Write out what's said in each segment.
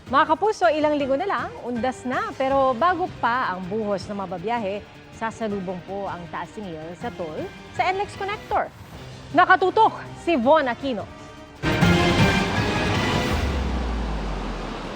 Mga kapuso, ilang linggo na lang, undas na. Pero bago pa ang buhos na mababiyahe, sasalubong po ang taas singil sa toll sa NLEX Connector. Nakatutok si Von Aquino.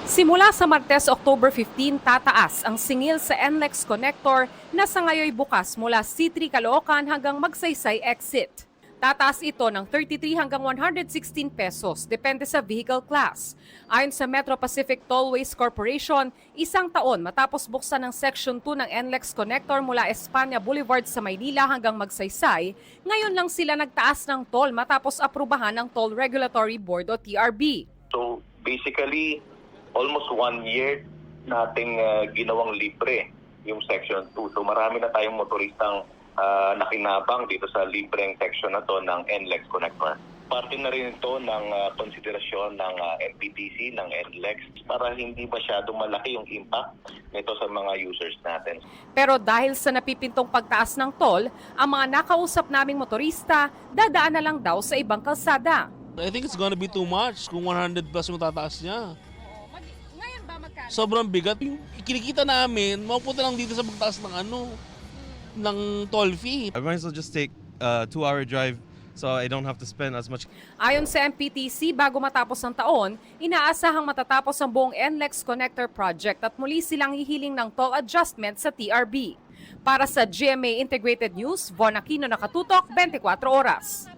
Simula sa Martes, October 15, tataas ang singil sa NLEX Connector na sa ngayoy bukas mula C3 Caloocan hanggang Magsaysay Exit. Tataas ito ng 33 hanggang 116 pesos, depende sa vehicle class. Ayon sa Metro Pacific Tollways Corporation, isang taon matapos buksan ng Section 2 ng NLEX Connector mula Espanya Boulevard sa Maynila hanggang Magsaysay, ngayon lang sila nagtaas ng toll matapos aprubahan ng Toll Regulatory Board o TRB. So basically, almost 1 year nating ginawang libre yung Section 2. So marami na tayong motoristang nakinabang dito sa libreng section na to ng NLEX Connector. Parte na rin ito ng konsiderasyon ng MPTC, ng NLEX, para hindi masyadong malaki yung impact nito sa mga users natin. Pero dahil sa napipintong pagtaas ng toll, ang mga nakausap naming motorista, dadaan na lang daw sa ibang kalsada. I think it's gonna be too much kung 100 plus yung tataas niya. Ngayon ba magkano? Sobrang bigat. Yung kinikita namin, mapupunta lang dito sa pagtaas ng toll fee. I might as well just take a 2-hour drive so I don't have to spend as much. Ayon sa MPTC, bago matapos ang taon, inaasahang matatapos ang buong NLEX Connector project at muli silang hihiling ng toll adjustment sa TRB. Para sa GMA Integrated News, Von Aquino, Nakatutok, 24 Oras.